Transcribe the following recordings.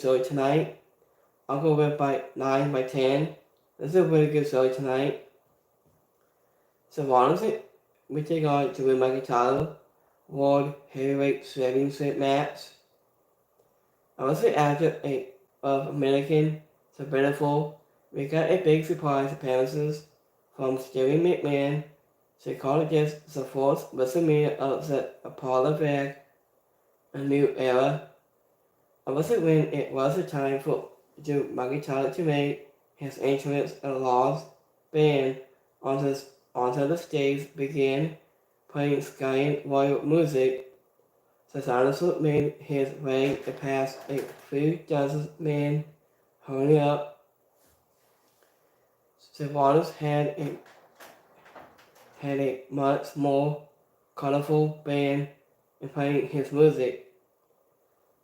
show tonight. I'll go with by 9 by 10. This is a really good show tonight. So honestly, we take on Drew McIntyre World Heavyweight Championship match. Honestly, after a of American so beautiful, we got a big surprise appearances from Steven McMahon. She called it just the fourth Wrestlemaina upset Apollo back a new era. Honestly, when it was the time for Drew McIntyre to make his entrance, a Law's band onto the stage began playing Sky Royal music. Cesaro made his way past a few dozen men holding up. Ceballos had a much more colorful band and playing his music.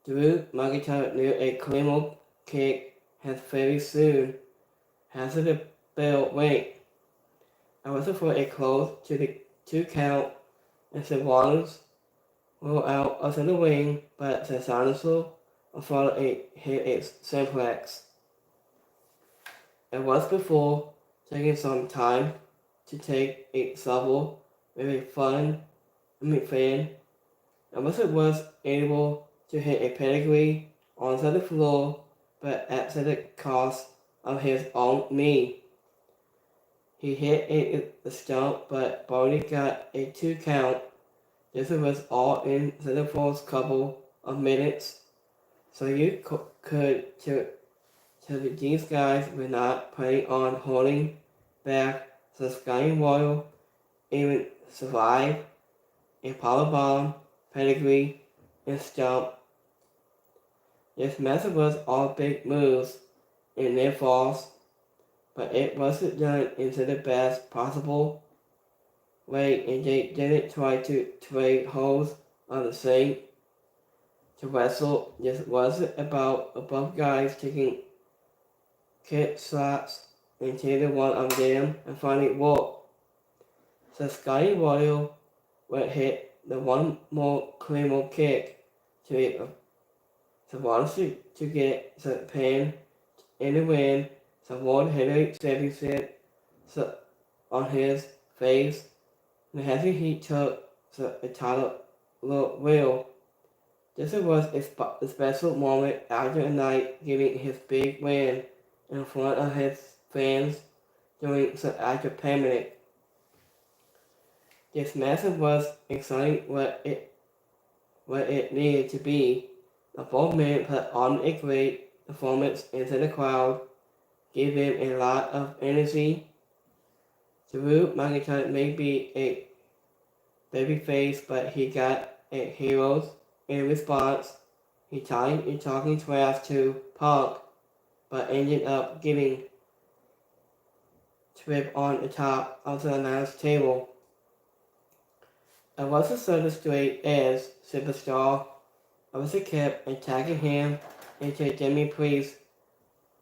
Drew McIntyre knew a claymore kick has very soon. Has the bell ring. I was for a close to the 2 count and Ceballos rolled out of the ring, but Cesaro followed hit a simplex. It was before taking some time to take a shovel with a fan. Emerson was able to hit a pedigree onto the floor, but at the cost of his own knee. He hit the stump, but Bodie got a 2 count. This was all in the first couple of minutes, so you could tell that these guys were not planning on holding back the Sky Royal even survive a powerbomb, pedigree, and stump. This method was all big moves in their falls, but it wasn't done into the best possible way, and they didn't try to trade holes on the same. To wrestle, this wasn't about above guys taking kick shots and either one of them and finally work. So Sky Royal would hit the one more claymore kick to get the pin in the win. The World Heavyweight Championship on his face. And as he took the title wheel. This was a special moment after a night giving his big win in front of his fans during the after pandemic. This match was exciting what it needed to be. The both men put on a great performance into the crowd, gave him a lot of energy. Drew McIntyre may be a babyface, but he got a heroes in response. He tried talking trash to Punk, but ended up getting tripped on the top of the announce table. I wasn't so straight as superstar. I was kept attacking him until Jimmy Priest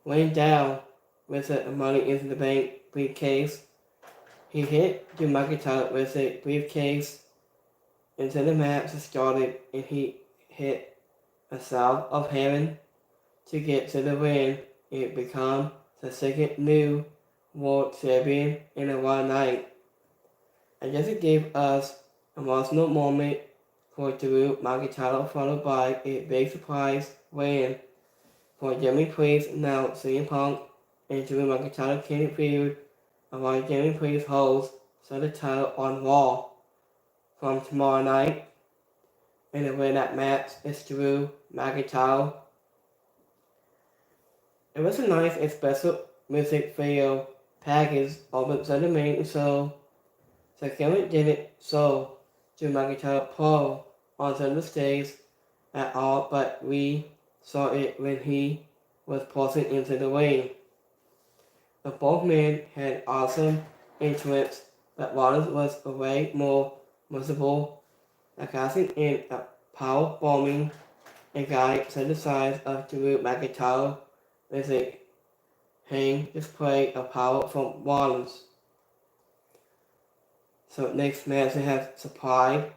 went down with the money into the bank briefcase. He hit Drew McIntyre with a briefcase until the match started, and he hit a south of heaven to get to the win. It became the second new world champion in a one night. I guess it gave us an emotional moment for Drew McIntyre, followed by a big surprise win for Jimmy Priest. Now CM Punk and Drew McIntyre can feud while Jimmy Priest holds the title on Raw from tomorrow night. And the winner that match is Drew McIntyre. It was a nice and special music video package over the main show. So Kevin didn't show Drew McIntyre pro onto the stage at all, but we saw it when he was passing into the ring. The both men had awesome entrance, but Rollins was a way more visible, casting in a power bombing a guy to the size of Drew McIntyre with a hang display of power from Rollins. So next match we have Supply,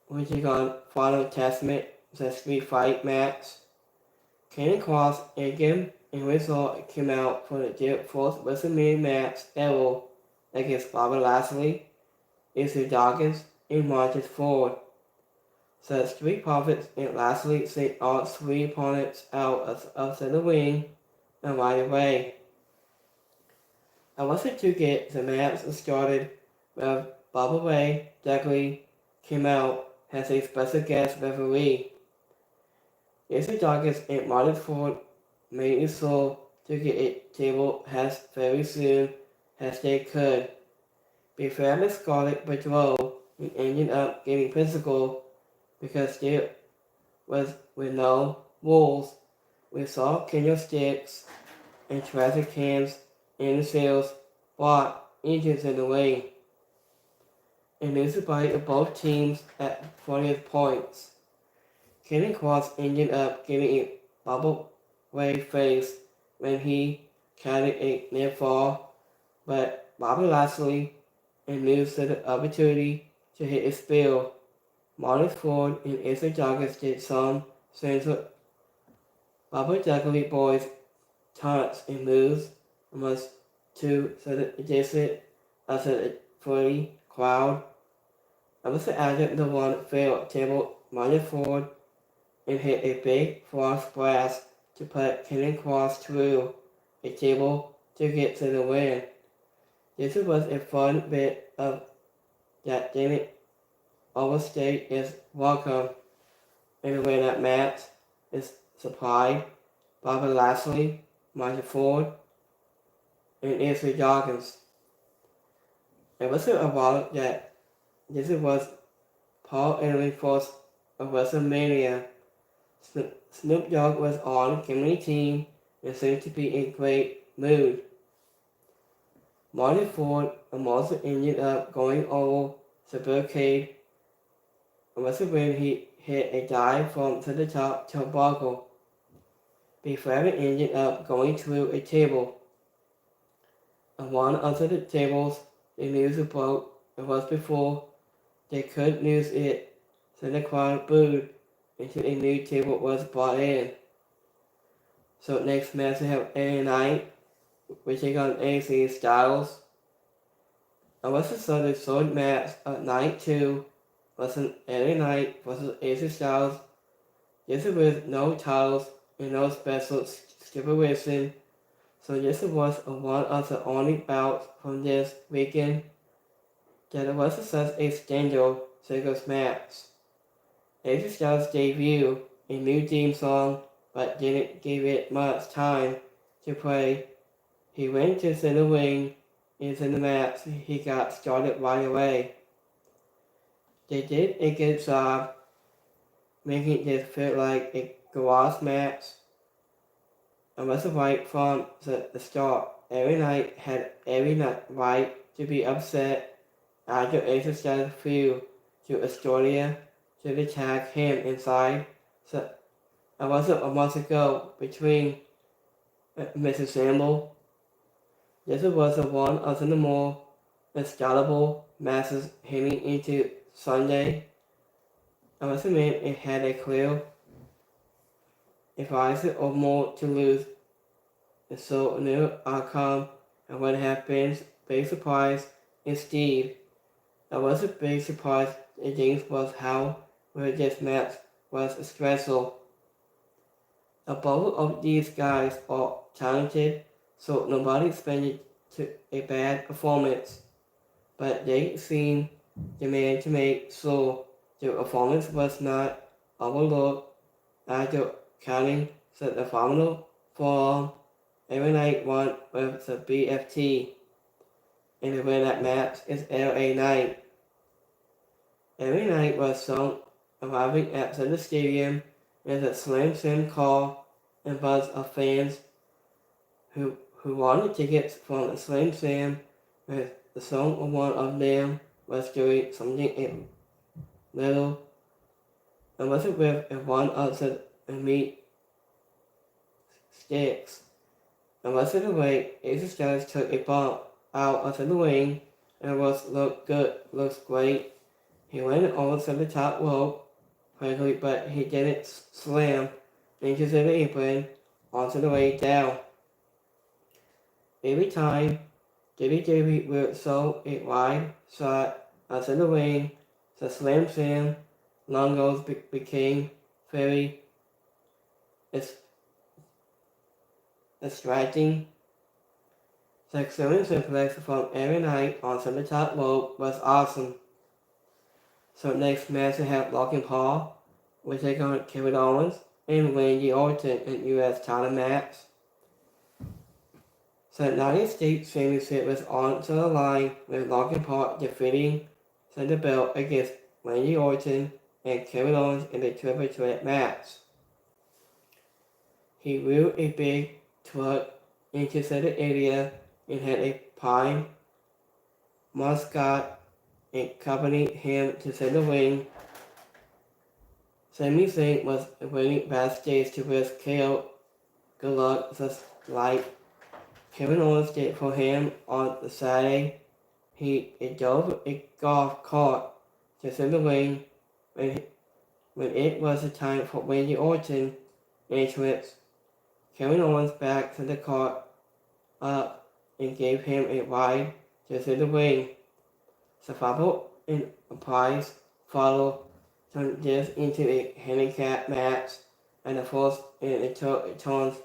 which is on Final Testament, the street fight match. Kane Cross, Egan, and Rizzo came out for their fourth WrestleMania match ever against Bobby Lashley, Izzy Dawkins, and Marcus Ford. So Street Profits and Lashley sent all three opponents out of the ring and right away. I wanted to get the match started with Bubba Ray Dudley came out as a special guest referee. Izzy Dawkins and Marcus Ford made it so to get a table as very soon as they could. Before the Scarlet Patrol, we ended up getting physical because there was with no rules. We saw candlesticks and trash cans and the sales block engines in the way. And lose by of both teams at 40th points. Kenny Cross ended up getting a bubble way face when he counted a near fall, but Bobby Lashley and lose the opportunity to hit a spill. Marcus Ford and Izzy Dawkins did some central Bubba Dudley boys taunts and moves almost to the distance of the 40 crowd. I was after the one failed table Marcus Ford and hit a big frost blast to put Kenny Cross through a table to get to the win. This was a fun bit of that didn't overstay its welcome. And the way that match is supplied Bobby Lashley, Marcus Ford, and Izzy Dawkins. It wasn't a while that this was Paul Italy force of Wrestlemania. Snoop Dogg was on Kimberly team and seemed to be in great mood. Marcus Ford almost ended up going over the barricade. It was when he hit a dive from to the top turnbuckle. Before it ended up going through a table. On one of the tables, they knew the boat it was before they could lose it, so the crowd booed until a new table was brought in. So next match we have LA Knight, we take on AC Styles. I was the third match of night 2 was an LA Knight versus AC Styles. This is with no titles and no special stipulation, so this was one of the only bouts from this weekend that it was such a standard singles match. AC Styles debuted a new theme song, but didn't give it much time to play. He went to the ring, and in the match he got started right away. They did a good job making this feel like a garage match. I was right from the start. Every night had every right to be upset after AC Styles flew to Australia to attack him inside. So I wasn't a month ago between Mrs. Sample. This was one of the more unstoppable matches heading into Sunday. I must admit it had a clear advisor or more to lose, and so a new outcome I would have been big surprised in Steve. I wasn't big surprised in James was how well this match was stressful. Both of these guys are talented, so nobody expected a bad performance, but they seemed demanded to make sure the performance was not overlooked after counting the phenomenal form. Every night won with the BFT, and the winner that match is LA Knight. Every night was sung arriving at the stadium with a slam sim call and buzz of fans who wanted tickets from the Slam Sam with the song of one of them was doing something a little and wasn't with one of the meat sticks. And was in the way, AC Styles took a bump out of the ring and looks great. He went over to the top rope quickly, but he didn't slam into the apron onto the way down. Every time, WWE would throw a wide shot onto the ring, the Slam Sam longos became very distracting. The excellent simplex from every night onto the top rope was awesome. So next match we have Logan Paul will take on Kevin Owens and Randy Orton in US title match. The United States Championship was on to the line with Logan Paul defeating the belt against Randy Orton and Kevin Owens in a triple threat match. He wheeled a big truck into the area and had a pine mascot accompany him to the ring. Sami Zayn was waiting backstage to wish KO good luck, just like Kevin Owens did for him on the Saturday. He drove a golf cart to the ring when it was the time for Randy Orton entrance. Kevin Owens backed the cart up and gave him a ride to the ring. Survival and a prize followed, turned this into a handicap match, and the first in it turns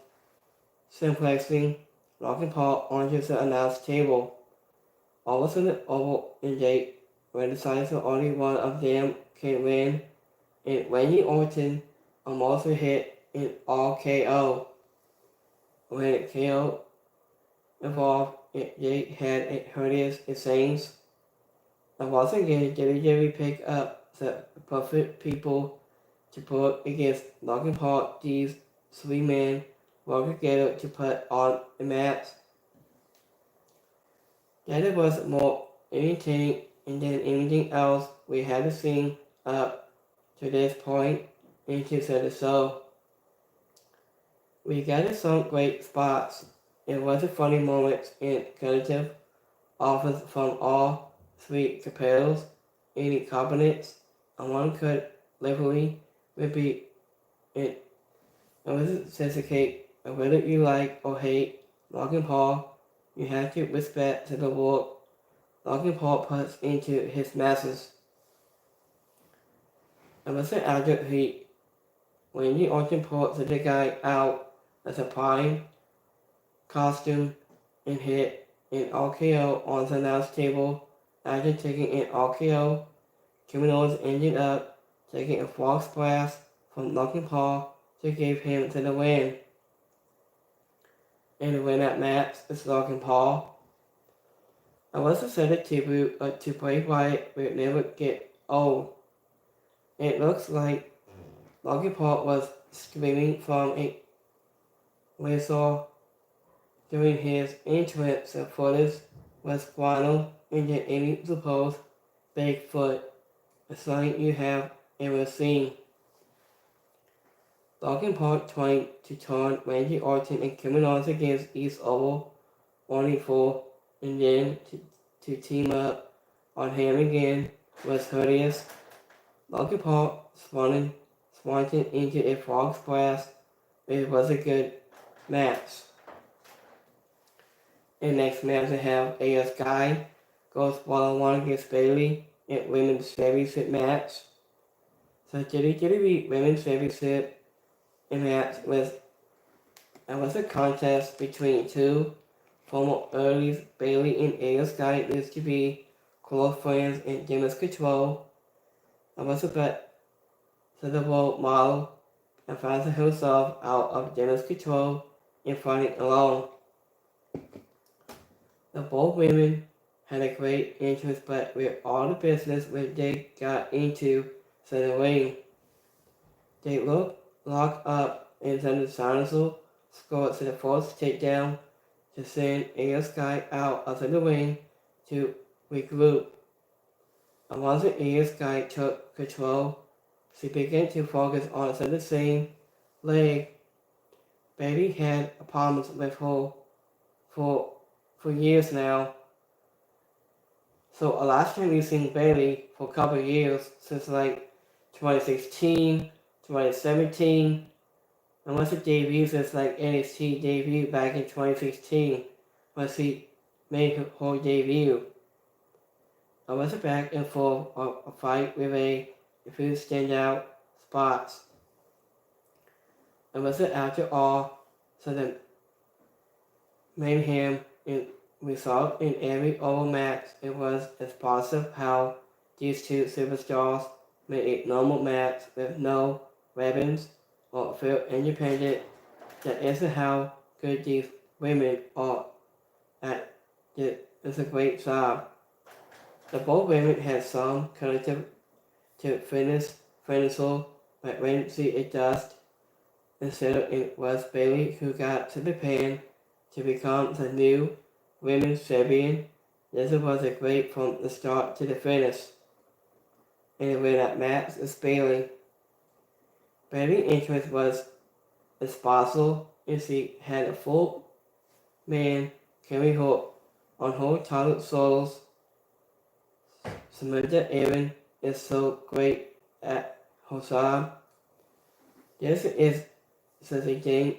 simplexing Logan Paul onto the announce table. All of a sudden, Oval and Jake were decided that only one of them can win, and Randy Orton almost hit an RKO. When KO involved, Jake had a hideous exchange. And once again, WWE picked up the perfect people to put against Logan Paul. These three men worked together to put on a match that was more entertaining than anything else we had seen up to this point into the show. We got some great spots. It was a funny moments and creative offense from all three competitors. Any components, and one could literally repeat it. It was necessitate whether you like or hate Logan Paul, you have to respect the work Logan Paul puts into his masses. It was an accurate heat. Randy Orton pulled the guy out as a prime costume and hit an RKO on the announce table. After taking an RKO, Kevin Owens ended up taking a frog splash from Logan Paul to give him the win. And to win that match is Logan Paul. I was excited to Bray Wyatt will never get old. It looks like Logan Paul was screaming from a whistle during his entrance. The footage was guano into any supposed Bigfoot, a sign you have ever seen. Logan Paul trying to turn Randy Orton and Kevin Owens against East Oval, only for and then to team up on him again was hideous. Logan Paul spun into a frog splash. It was a good match. In the next match, we have AO Sky goes one-on-one against Bayley in women's championship match. So WWE women's championship match was a contest between two former early Bayley and AO Sky used to be close friends in Damage Control. I was a bet to the world model and finds himself out of Damage Control and fighting alone. The both women had a great entrance, but with all the business when they got into the ring, they locked up and then the dinosaur scored to the first takedown to send AO Sky out of the ring to regroup. And once AO Sky took control, she began to focus on the same leg. Bayley had problems with her for years now. So last time you seen Bayley for a couple of years, since like 2016, 2017, And once it debuts, it's like NXT debut back in 2016, once he made her whole debut. I was a back and forth of a fight with a few standout spots. It was after all, so the mayhem we saw in every oval match. It was as positive how these two superstars made a normal match with no weapons or feel independent. That isn't how good these women are at it. It's a great job. The both women had some connective to financial, but when she adjusted, instead of it was Bailey who got to Japan to become the new women's champion. This was a great from the start to the finish. And the winner that match is Bailey. Bailey's entrance was as possible and she had a full man carry her on her title solos. Samantha Aaron is so great at her job. This is such a game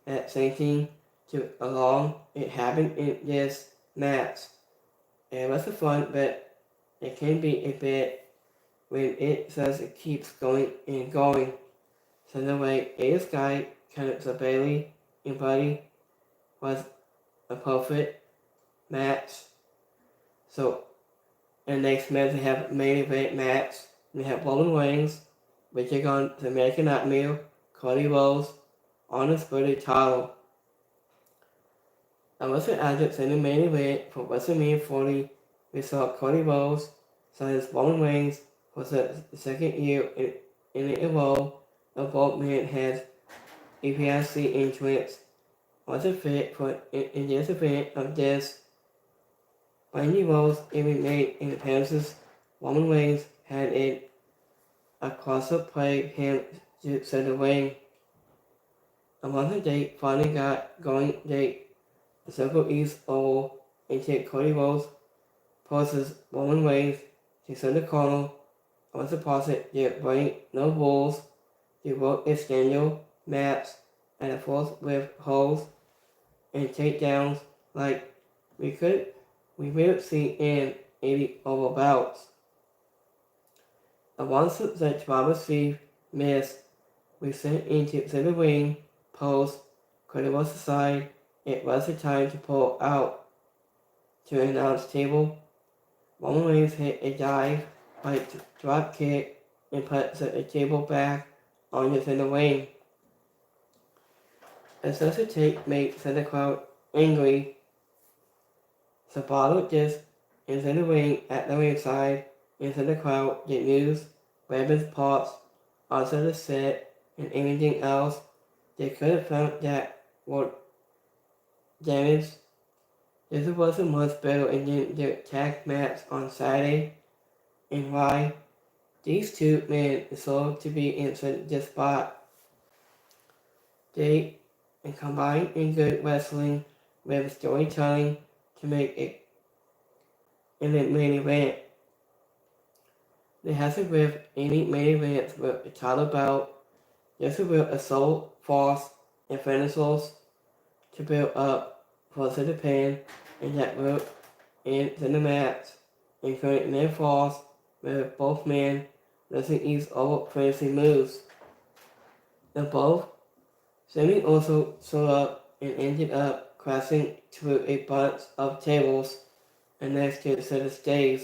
at something to along. It happened in this match. It was fun, but it can be a bit when it says it keeps going and going. So the way Ace Guy connects to Bailey and Buddy was a perfect match. So and next match they have main event match. They have Roman Reigns, which are going to American Nightmare, Cody Rhodes on his birthday title. I was added in the main event for WrestleMania 40. We saw Cody Rhodes sign his Roman Reigns for the second year in a row. Both men had APIC entrance was a fit for in this event of this. Randy Rhodes even made an appearance. Roman Reigns had a close-up play him to the ring. A month date finally got going date. The Circle East Oval into Cody Rhodes versus Roman Reigns to center corner. I was deposit their bring no rules. They work a schedule match and a force with holds and takedowns like we will see in 80 over bouts. Once the Travis Steve missed, we sent into the ring post. Cody was aside. It was the time to pull out to announce table. Roman Reigns hit a dive by drop kick and put the table back on the ring. A such a take made the crowd angry. Sabato just into the ring at the ringside into the crowd get news, weapons parts, onto the set, and anything else they could have found that would damage. This was a much better than their tag match on Saturday, and why these two men deserve to be in this spot. They combine in good wrestling with storytelling to make it in the main event. They hasn't with any main events with a title belt. This is with assault, force, and finishers to build up for the Japan and that work in the match, including their force with both men losing each over finishing moves. The both Sammy also showed up and ended up crashing through a bunch of tables and next to the stage.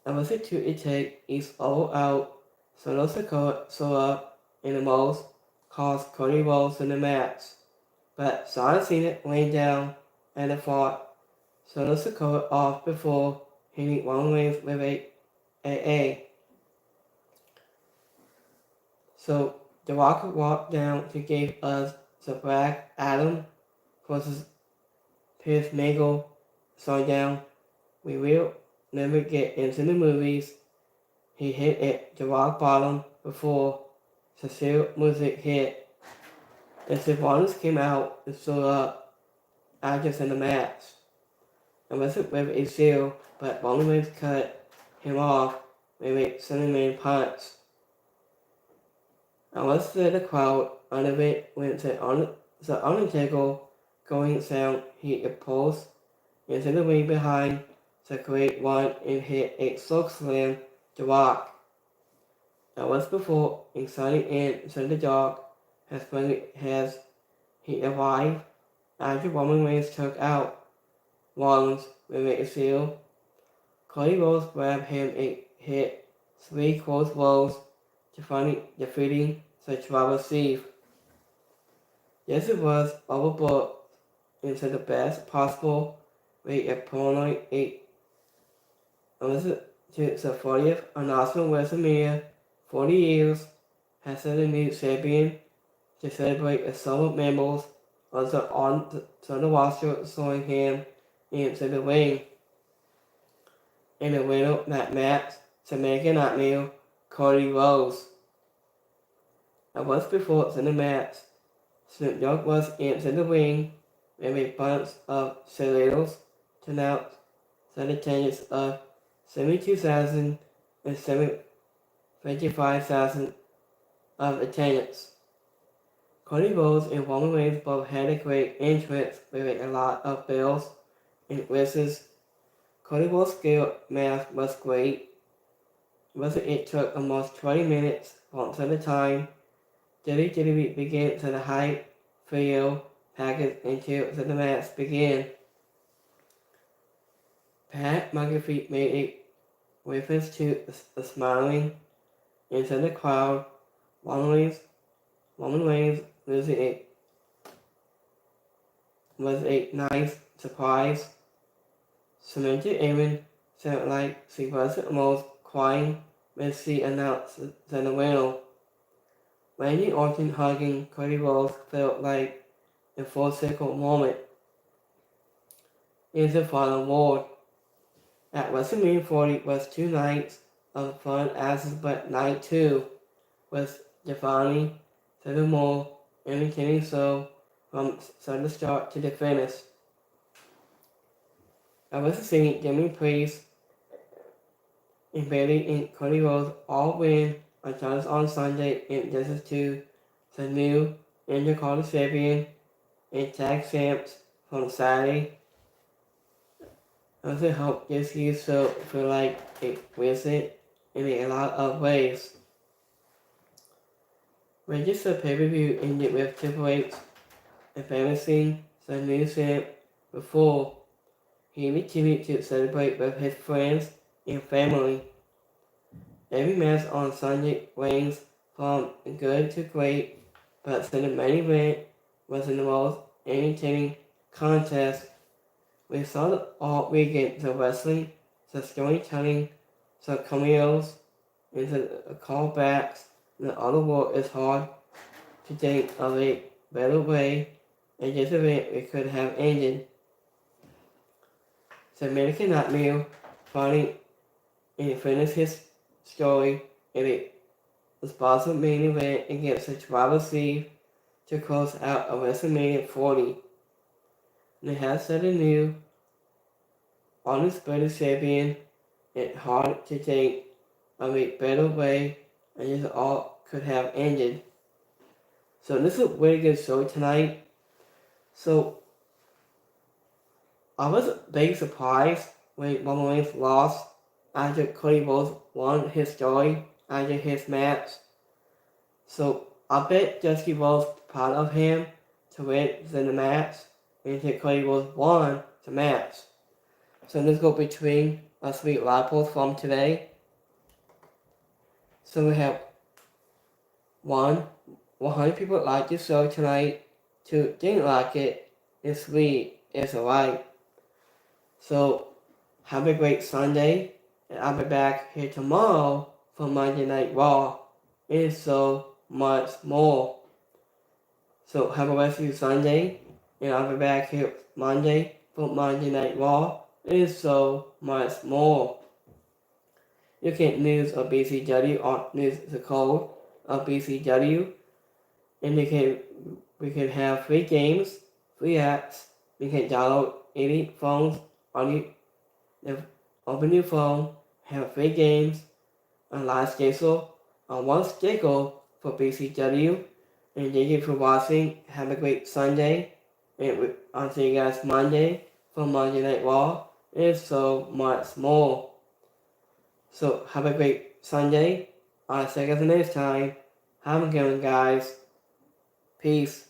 I was to take each all out, so no Sakura showed up in the most caused Cody Rhodes in the match. But John Cena laid down and the fought Solo Sakura off before hitting Roman Reigns with a AA. So the Rock walked down to give us the Black Adam versus Pierce Mangle showdown. We will never get into the movies. He hit at the rock bottom before the seal music hit. The Sylvanas came out and stood up actors in the match. And was it with a seal, but Roman Reigns cut him off with a 7-man punch. I was in the crowd under it when the Undertaker going sound hit a post into the ring behind the Great One and hit a silk slam to Rock. That was before exciting and so the dog has he arrived after Roman Reigns took out Rollins with a seal. Cody Rhodes grabbed him and hit 3 close blows to finally defeating the Tribal Chief. Yes, it was overbooked into the best possible way of pulling it. To the 40th announcement Wrestlemaina, 40 years, has set a new champion to celebrate the solo members of the roster throwing him into the ring. In the winner that match, to make an Nightmare, Cody Rhodes. That was before the match. Snoop Dogg was into the ring with a bunch of cheerleaders to announce the attendance of 72,000 and 55,000 of attendance. Cody Rhodes and Roman Reigns both had a great entrance with a lot of bells and whistles. Cody Rhodes' skill mask was great. It took almost 20 minutes once at a time. WWE began to the hype video package until the match began. Pat McAfee made a reference to the smiling into the crowd. Roman Reigns was a nice surprise. Samantha Aaron sounded like she was almost crying when she announced the winner. Randy Orton hugging Cody Rhodes felt like a full circle moment in the final word. At WrestleMania 40 was 2 nights of fun as but night 2 was definitely the more entertaining show from the start to the finish. I was seeing Jimmy Priest and Bailey and Cody Rhodes all win on titles on Sunday in addition to the new Intercontinental Champion and Tag Champs on Saturday. I also hope this year's show feel like a visit in a lot of ways. Register pay-per-view ended with Triple H embarrassing the new champ before he returned to celebrate with his friends and family. Every match on Sunday ranged from good to great, but the main event was the most entertaining contest. We saw all weekend the wrestling, the storytelling, the cameos, and the callbacks. The other world is hard to think of a better way and this event we could have ended. The American Nightmare finally finished his story in a responsive main event against the Tribal Chief to close out of WrestleMania 40. They have set a new undisputed champion. It's hard to think of a better way and this all could have ended. So this is a really good show tonight. So I was a big surprised when Roman Reigns lost after Cody Rhodes won his story after his match. So I bet Dusty Rhodes proud of him to win the match and Cody Rhodes won the match. So let's go between our 3 live polls from today. So we have 1, 100 people like the show tonight, 2 didn't like it, and 3 is alright. So have a great Sunday, and I'll be back here tomorrow for Monday Night Raw, and so much more. So have a rest of your Sunday, and I'll be back here Monday for Monday Night Raw, and so much more. You can news of BCW or news the code of BCW, and we can have free games, free apps. You can download any phones on your open your phone, have free games, and live schedule on one schedule for BCW. And thank you for watching. Have a great Sunday. And I'll see you guys Monday for Monday Night Raw. And so much more. So have a great Sunday. I'll see you guys next time. Have a good one, guys. Peace.